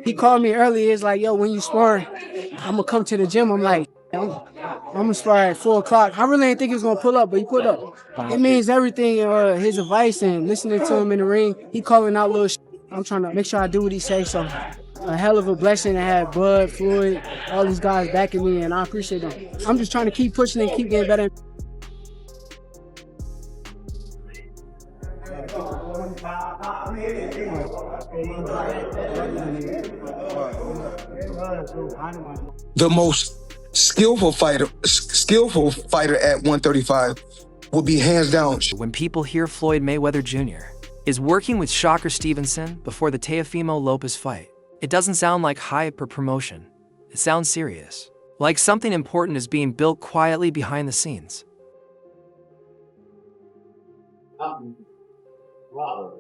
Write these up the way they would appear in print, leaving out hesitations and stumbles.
He called me earlier. He's like, yo, when you spar, I'm gonna come to the gym. I'm like, I'm gonna spar at 4 o'clock. I really didn't think he was gonna pull up, but he pulled up. It means everything. His advice and listening to him in the ring. He calling out little. I'm trying to make sure I do what he says. So, a hell of a blessing to have Bud, Floyd, all these guys backing me, and I appreciate them. I'm just trying to keep pushing and keep getting better. The most skillful fighter at 135 will be hands down. When people hear Floyd Mayweather Jr. is working with Shakur Stevenson before the Teofimo Lopez fight, it doesn't sound like hype or promotion. It sounds serious, like something important is being built quietly behind the scenes. Wow.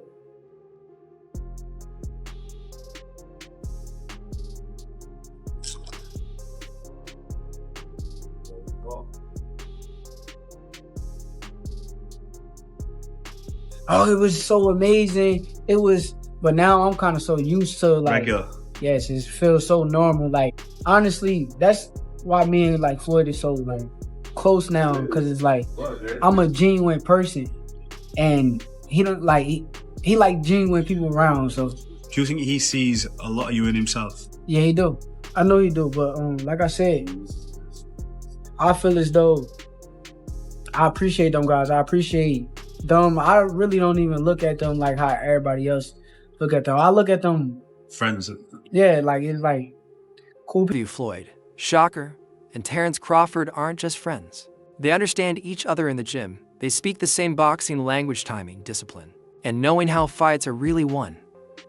Oh, it was so amazing. It was, but now I'm kind of so used to like, regular. Yes, it feels so normal. Like, honestly, that's why me and like Floyd is so like close now, because it's like I'm a genuine person, and he don't like he like genuine people around. So, do you think he sees a lot of you in himself? Yeah, he do. I know he do. But like I said, I feel as though I appreciate them guys. I appreciate them. I really don't even look at them like how everybody else look at them. I look at them friends. Yeah, like it's like cool people. Floyd, Shakur, and Terence Crawford aren't just friends. They understand each other in the gym. They speak the same boxing language, timing, discipline, and knowing how fights are really won.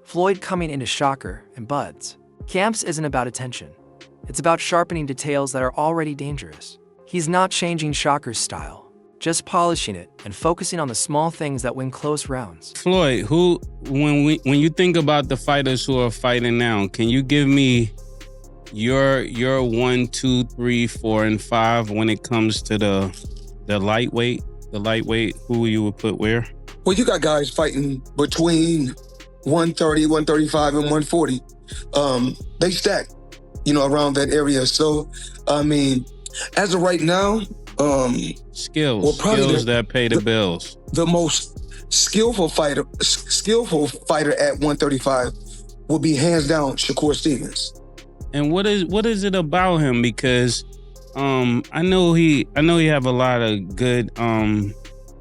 Floyd coming into Shakur and Bud's camps isn't about attention. It's about sharpening details that are already dangerous. He's not changing Shakur's style, just polishing it and focusing on the small things that win close rounds. Floyd, when you think about the fighters who are fighting now, can you give me your 1, 2, 3, 4, and 5 when it comes to the lightweight? The lightweight, who you would put where? Well, you got guys fighting between 130, 135, and 140. They stack, around that area. So, I mean, as of right now, skills that pay the bills. The most skillful fighter at 135 will be hands down Shakur Stevenson. And what is it about him? Because I know he have a lot of good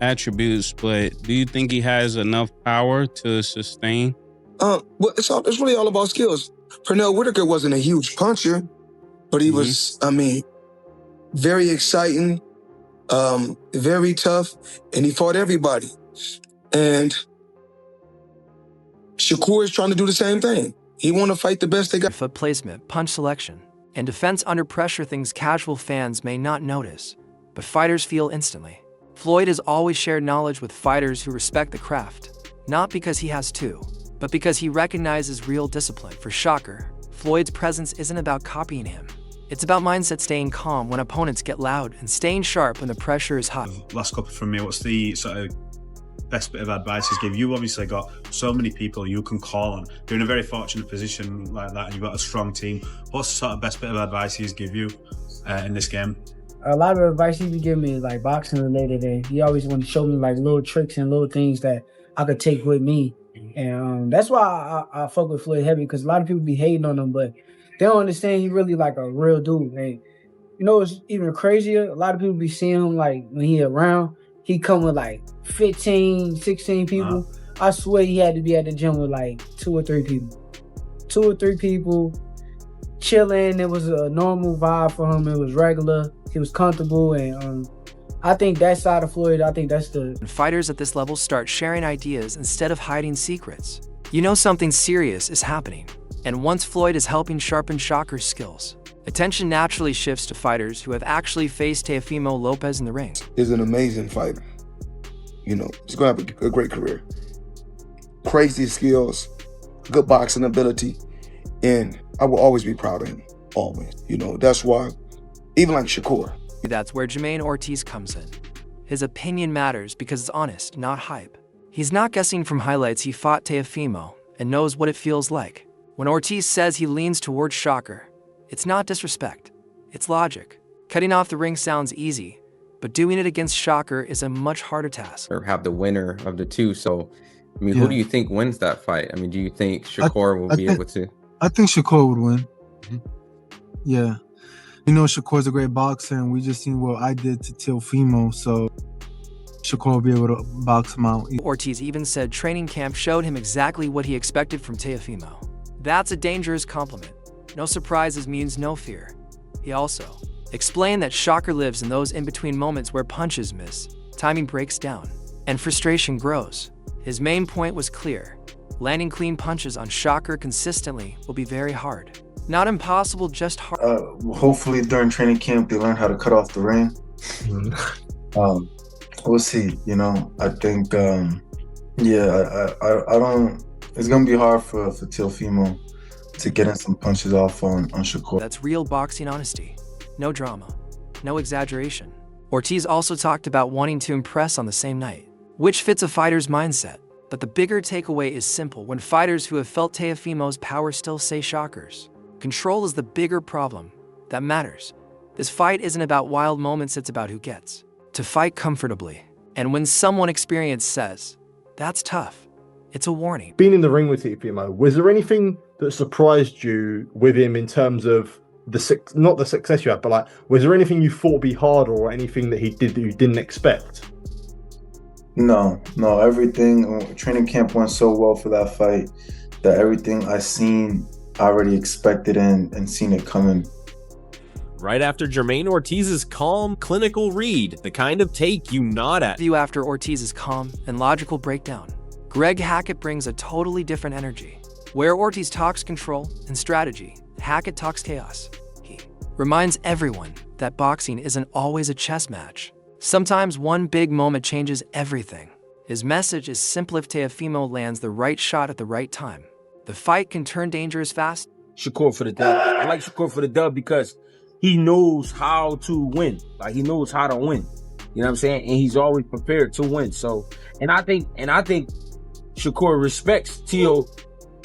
attributes, but do you think he has enough power to sustain? Well, it's really all about skills. Pernell Whitaker wasn't a huge puncher, but he was, very exciting, very tough, and he fought everybody. And Shakur is trying to do the same thing. He want to fight the best they got. Foot placement, punch selection, and defense under pressure, things casual fans may not notice, but fighters feel instantly. Floyd has always shared knowledge with fighters who respect the craft, not because he has to, but because he recognizes real discipline. For Shakur, Floyd's presence isn't about copying him. It's about mindset, staying calm when opponents get loud and staying sharp when the pressure is hot. Last couple from me, what's the sort of best bit of advice he's given? You've obviously got so many people you can call on. You're in a very fortunate position like that, and you've got a strong team. What's the sort of best bit of advice he's give you in this game? A lot of advice he would give me is like boxing related, and he always want to show me like little tricks and little things that I could take with me. And that's why I fuck with Floyd heavy, because a lot of people be hating on him, but they don't understand he really like a real dude. And it's even crazier. A lot of people be seeing him like when he around, he come with like 15, 16 people. I swear he had to be at the gym with like 2 or 3 people. 2 or 3 people chilling. It was a normal vibe for him. It was regular. He was comfortable, and I think that side of Floyd, I think that's the... Fighters at this level start sharing ideas instead of hiding secrets. You know something serious is happening. And once Floyd is helping sharpen Shakur's skills, attention naturally shifts to fighters who have actually faced Teofimo Lopez in the ring. He's an amazing fighter. He's going to have a great career. Crazy skills, good boxing ability, and I will always be proud of him, always. That's why, even like Shakur. That's where Jamaine Ortiz comes in. His opinion matters because it's honest, not hype. He's not guessing from highlights. He fought Teofimo and knows what it feels like. When Ortiz says he leans towards Shakur, it's not disrespect, it's logic. Cutting off the ring sounds easy, but doing it against Shakur is a much harder task. Or have the winner of the two. So, I mean, who do you think wins that fight? I mean, do you think Shakur will be able to? I think Shakur would win. Yeah. You know, Shakur's a great boxer, and we just seen what I did to Teofimo, so Shakur will be able to box him out. Ortiz even said training camp showed him exactly what he expected from Teofimo. That's a dangerous compliment. No surprises means no fear. He also explained that Shakur lives in those in-between moments where punches miss, timing breaks down, and frustration grows. His main point was clear. Landing clean punches on Shakur consistently will be very hard. Not impossible, just hard. Hopefully during training camp they learn how to cut off the ring. We'll see. You know, I think I don't. It's gonna be hard for Teofimo to get in some punches off on Shakur. That's real boxing honesty. No drama, no exaggeration. Ortiz also talked about wanting to impress on the same night, which fits a fighter's mindset. But the bigger takeaway is simple. When fighters who have felt Teofimo's power still say Shakur's, control is the bigger problem that matters. This fight isn't about wild moments, it's about who gets to fight comfortably. And when someone experienced says, that's tough, it's a warning. Being in the ring with Teofimo, was there anything that surprised you with him in terms of not the success you had, but like, was there anything you thought would be harder or anything that he did that you didn't expect? No, everything, training camp went so well for that fight that everything I seen, I already expected and seen it coming. Right after Jamaine Ortiz's calm, clinical read, the kind of take you nod at. View after Ortiz's calm and logical breakdown, Greg Hackett brings a totally different energy. Where Ortiz talks control and strategy, Hackett talks chaos. He reminds everyone that boxing isn't always a chess match. Sometimes one big moment changes everything. His message is simple: if Teofimo lands the right shot at the right time, the fight can turn dangerous fast. Shakur for the dub. I like Shakur for the dub because he knows how to win. Like, he knows how to win. You know what I'm saying? And he's always prepared to win. So, and I think Shakur respects Teo,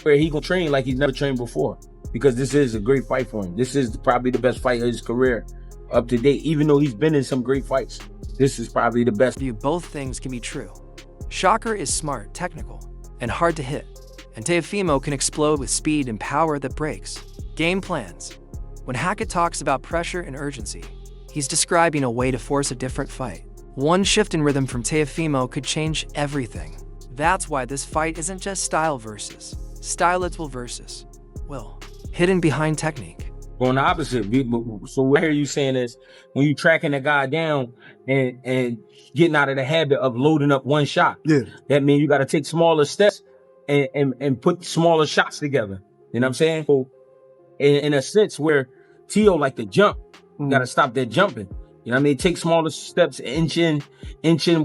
where he gonna train like he's never trained before, because this is a great fight for him. This is probably the best fight of his career up to date. Even though he's been in some great fights, this is probably the best. Both things can be true. Shakur is smart, technical, and hard to hit, and Teofimo can explode with speed and power that breaks game plans. When Hackett talks about pressure and urgency, he's describing a way to force a different fight. One shift in rhythm from Teofimo could change everything. That's why this fight isn't just style versus style, it's will versus will, hidden behind technique. Going the opposite. So what I hear you saying is, when you tracking a guy down and getting out of the habit of loading up one shot, that means you got to take smaller steps and put smaller shots together. You know what I'm saying? So in a sense where Teo like to jump, you got to stop that jumping. You know what I mean? Take smaller steps, inching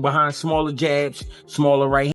behind smaller jabs, smaller right